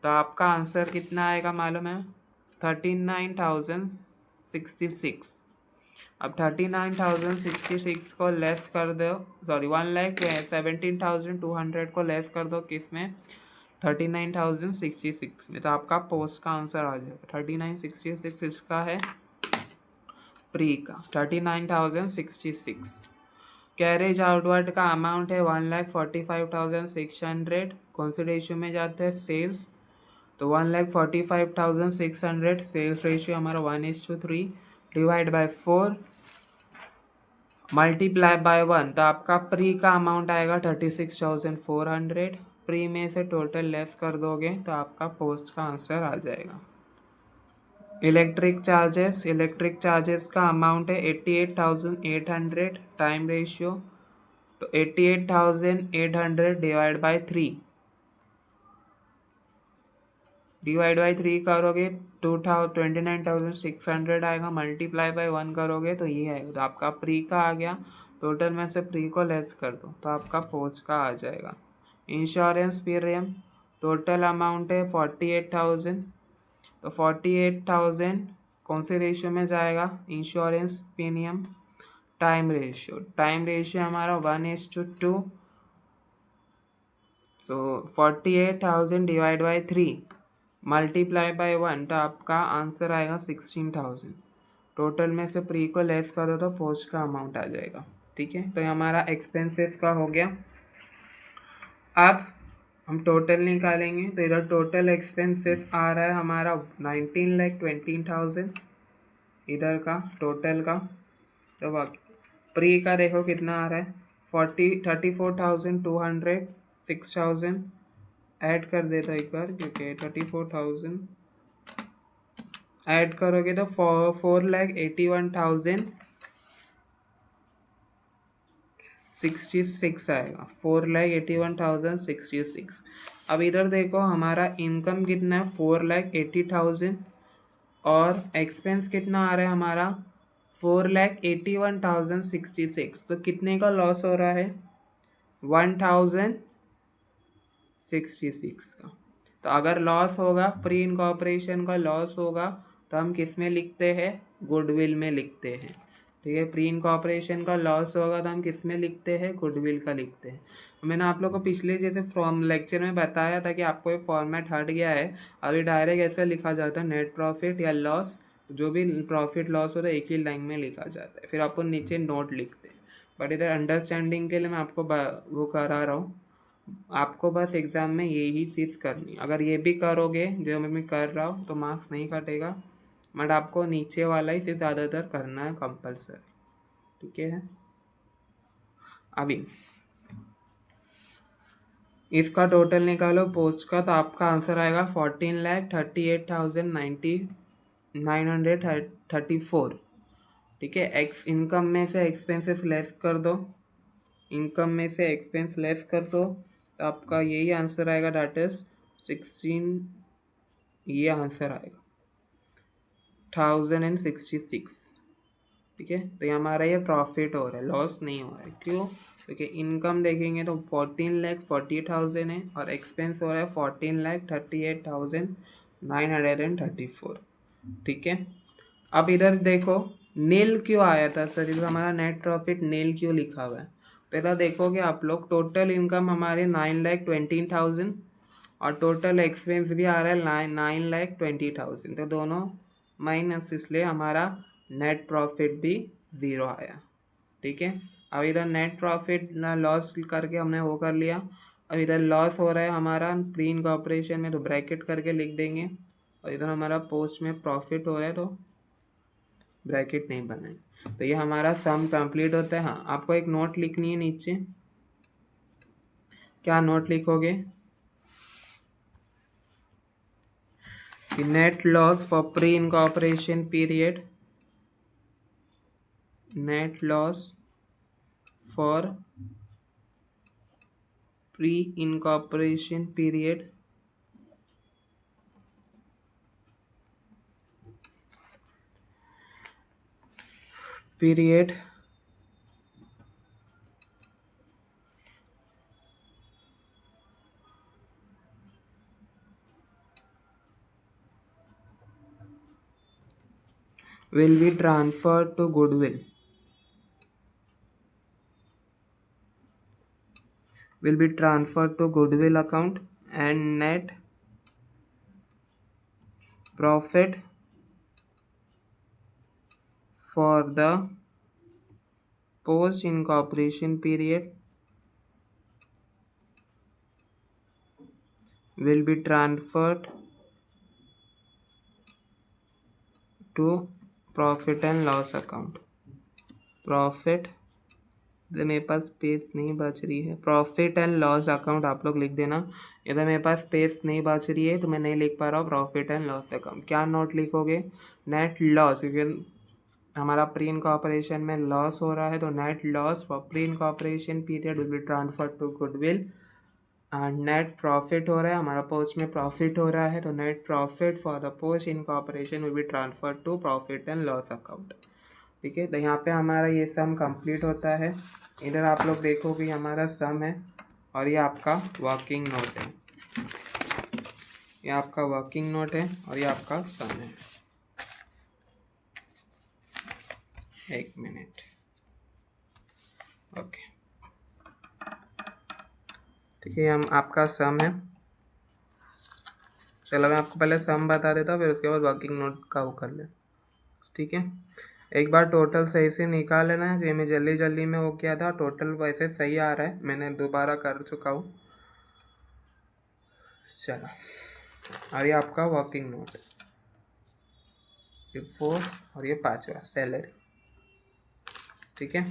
[SPEAKER 1] तो आपका आंसर कितना आएगा मालूम है? 39,066। अब 39,066 को लेस कर दो, सॉरी 1,17,200 को लेस कर दो किस में? 39,066 में, तो आपका पोस्ट का आंसर आ जाएगा। 39,66 इसका है प्री का, 39,066। कैरेज आउटवर्ड का अमाउंट है 1,45,600। कौन से रेशियो में जाते हैं? सेल्स। तो 1,45,600 सेल्स रेशियो हमारा 1:3 डिवाइड बाय 4 मल्टीप्लाई बाय 1, तो आपका प्री का अमाउंट आएगा 36,400। प्री में से टोटल लेस कर दोगे तो आपका पोस्ट का आंसर आ जाएगा। इलेक्ट्रिक चार्जेस, इलेक्ट्रिक चार्जेस का अमाउंट है 88,800। टाइम रेशियो, तो 88,800 डिवाइड बाय 3, डिवाइड बाई 3 करोगे 29,600 आएगा। मल्टीप्लाई बाय 1 करोगे तो ये आएगा। तो आपका प्री का आ गया। टोटल में से प्री को लेस कर दो तो आपका पोस्ट का आ जाएगा। इंश्योरेंस प्रीमियम, टोटल अमाउंट है 48,000। तो 48,000 कौन से रेशियो में जाएगा? Insurance premium time ratio, time ratio हमारा 1:2, तो 48,000 डिवाइड बाई 3 मल्टीप्लाई बाय 1, तो आपका आंसर आएगा 16,000। टोटल में से प्री को लेस करो तो पोस्ट का अमाउंट आ जाएगा, ठीक है। तो ये हमारा एक्सपेंसेस का हो गया। अब हम टोटल निकालेंगे, तो इधर टोटल एक्सपेंसेस आ रहा है हमारा 19,20,000 इधर का टोटल का। तो बाकी प्री का देखो कितना आ रहा है 34,200, 6,000 ऐड कर देता एक बार, क्योंकि 34,000 ऐड करोगे तो 4,81,066 आएगा, 4,81,066। अब इधर देखो हमारा इनकम कितना है, 4,80,000 और एक्सपेंस कितना आ रहा है हमारा 4,81,066। तो कितने का लॉस हो रहा है, 1,066 का। तो अगर लॉस होगा, प्री इनकॉर्पोरेशन का लॉस होगा, तो हम किस में लिखते हैं, गुडविल में लिखते हैं। ठीक है, प्री इनकॉर्पोरेशन का लॉस होगा तो हम किस में लिखते हैं, गुडविल का लिखते हैं। मैंने आप लोग को पिछले जैसे फ्रॉम लेक्चर में बताया था कि आपको ये फॉर्मेट हट गया है। अभी डायरेक्ट ऐसे लिखा जाता है, नेट प्रॉफिट या लॉस, जो भी प्रॉफिट लॉस होता है एक ही लाइन में लिखा जाता है, फिर आपको नीचे नोट लिखते हैं। बट इधर अंडरस्टैंडिंग के लिए मैं आपको वो करा रहा हूँ। आपको बस एग्ज़ाम में यही चीज़ करनी, अगर ये भी करोगे जो मैं कर रहा हूँ तो मार्क्स नहीं कटेगा, बट आपको नीचे वाला ही सिर्फ ज़्यादातर करना है कंपलसरी। ठीक है, अभी इसका टोटल निकालो पोस्ट का, तो आपका आंसर आएगा 14,38,934। ठीक है, एक्स इनकम में से एक्सपेंसेस लेस कर दो, इनकम में से एक्सपेंस लेस कर दो, तो आपका यही आंसर आएगा, दैट इज 16, ये आंसर आएगा 1,066। ठीक है, तो ये हमारा ये प्रॉफिट हो रहा है, लॉस नहीं हो रहा है। क्यों, क्योंकि इनकम देखेंगे तो 14,40,000 है और एक्सपेंस हो रहा है 14,38,934। ठीक है, अब इधर देखो नील क्यों आया था सर, इधर हमारा नेट प्रॉफिट नील क्यों लिखा हुआ है। तो इधर देखोगे आप लोग, टोटल इनकम हमारे 9,20,000 और टोटल एक्सपेंस भी आ रहा है 9,20,000, तो दोनों माइनस, इसलिए हमारा नेट प्रॉफिट भी ज़ीरो आया। ठीक है, अब इधर नेट प्रॉफिट ना लॉस करके हमने वो कर लिया। अब इधर लॉस हो रहा है हमारा प्री इनकॉर्पोरेशन में, तो ब्रैकेट करके लिख देंगे, और इधर हमारा पोस्ट में प्रॉफिट हो रहा है तो ब्रैकेट नहीं बनाए। तो ये हमारा सम कंप्लीट होता है। हाँ, आपको एक नोट लिखनी है नीचे। क्या नोट लिखोगे, कि net loss for pre incorporation period, net loss for pre incorporation period will be transferred to goodwill, will be transferred to goodwill account, and net profit for the post incorporation period will be transferred to profit and loss account. Profit, मेरे पास space नहीं बच रही है, profit and loss account आप लोग लिख देना। इधर मेरे पास स्पेस नहीं बच रही है तो मैं नहीं लिख पा रहा हूँ प्रॉफिट एंड लॉस अकाउंट। क्या नोट लिखोगे, नेट लॉस, क्योंकि हमारा प्री इनकॉर्पोरेशन में लॉस हो रहा है, तो net loss for pre incorporation period will be transfer to goodwill. And net profit हो रहा है, हमारा पोस्ट में प्रॉफिट हो रहा है, तो net profit for the post incorporation will be transfer to profit and loss account. ठीक है, तो यहाँ पे हमारा ये सम कंप्लीट होता है। इधर आप लोग देखो कि हमारा सम है और ये आपका वर्किंग नोट है, ये आपका वर्किंग नोट है और ये आपका सम है। एक मिनट, ओके। ठीक है, हम आपका सम है। चलो मैं आपको पहले सम बता देता हूँ, फिर उसके बाद वर्किंग नोट का वो कर ले। ठीक है, एक बार टोटल सही से निकाल लेना है, ये मैं जल्दी जल्दी में वो किया था, टोटल वैसे सही आ रहा है, मैंने दोबारा कर चुका हूँ। चलो, और ये आपका वर्किंग नोट, ये 4 और ये 5वां सैलरी। ठीक है,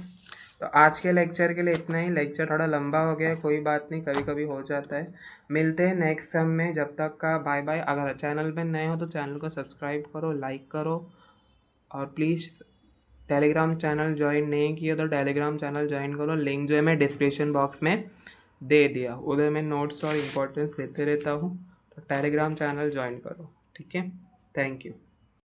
[SPEAKER 1] तो आज के लेक्चर के लिए इतना ही। लेक्चर थोड़ा लंबा हो गया है, कोई बात नहीं, कभी कभी हो जाता है। मिलते हैं नेक्स्ट सम में, जब तक का बाय बाय। अगर चैनल पे नए हो तो चैनल को सब्सक्राइब करो, लाइक करो, और प्लीज़ टेलीग्राम चैनल ज्वाइन नहीं किया तो टेलीग्राम चैनल ज्वाइन करो। लिंक जो है मैं डिस्क्रिप्शन बॉक्स में दे दिया, उधर मैं नोट्स और इम्पोर्टेंस देते रहता हूँ, तो टेलीग्राम चैनल ज्वाइन करो। ठीक है, थैंक यू।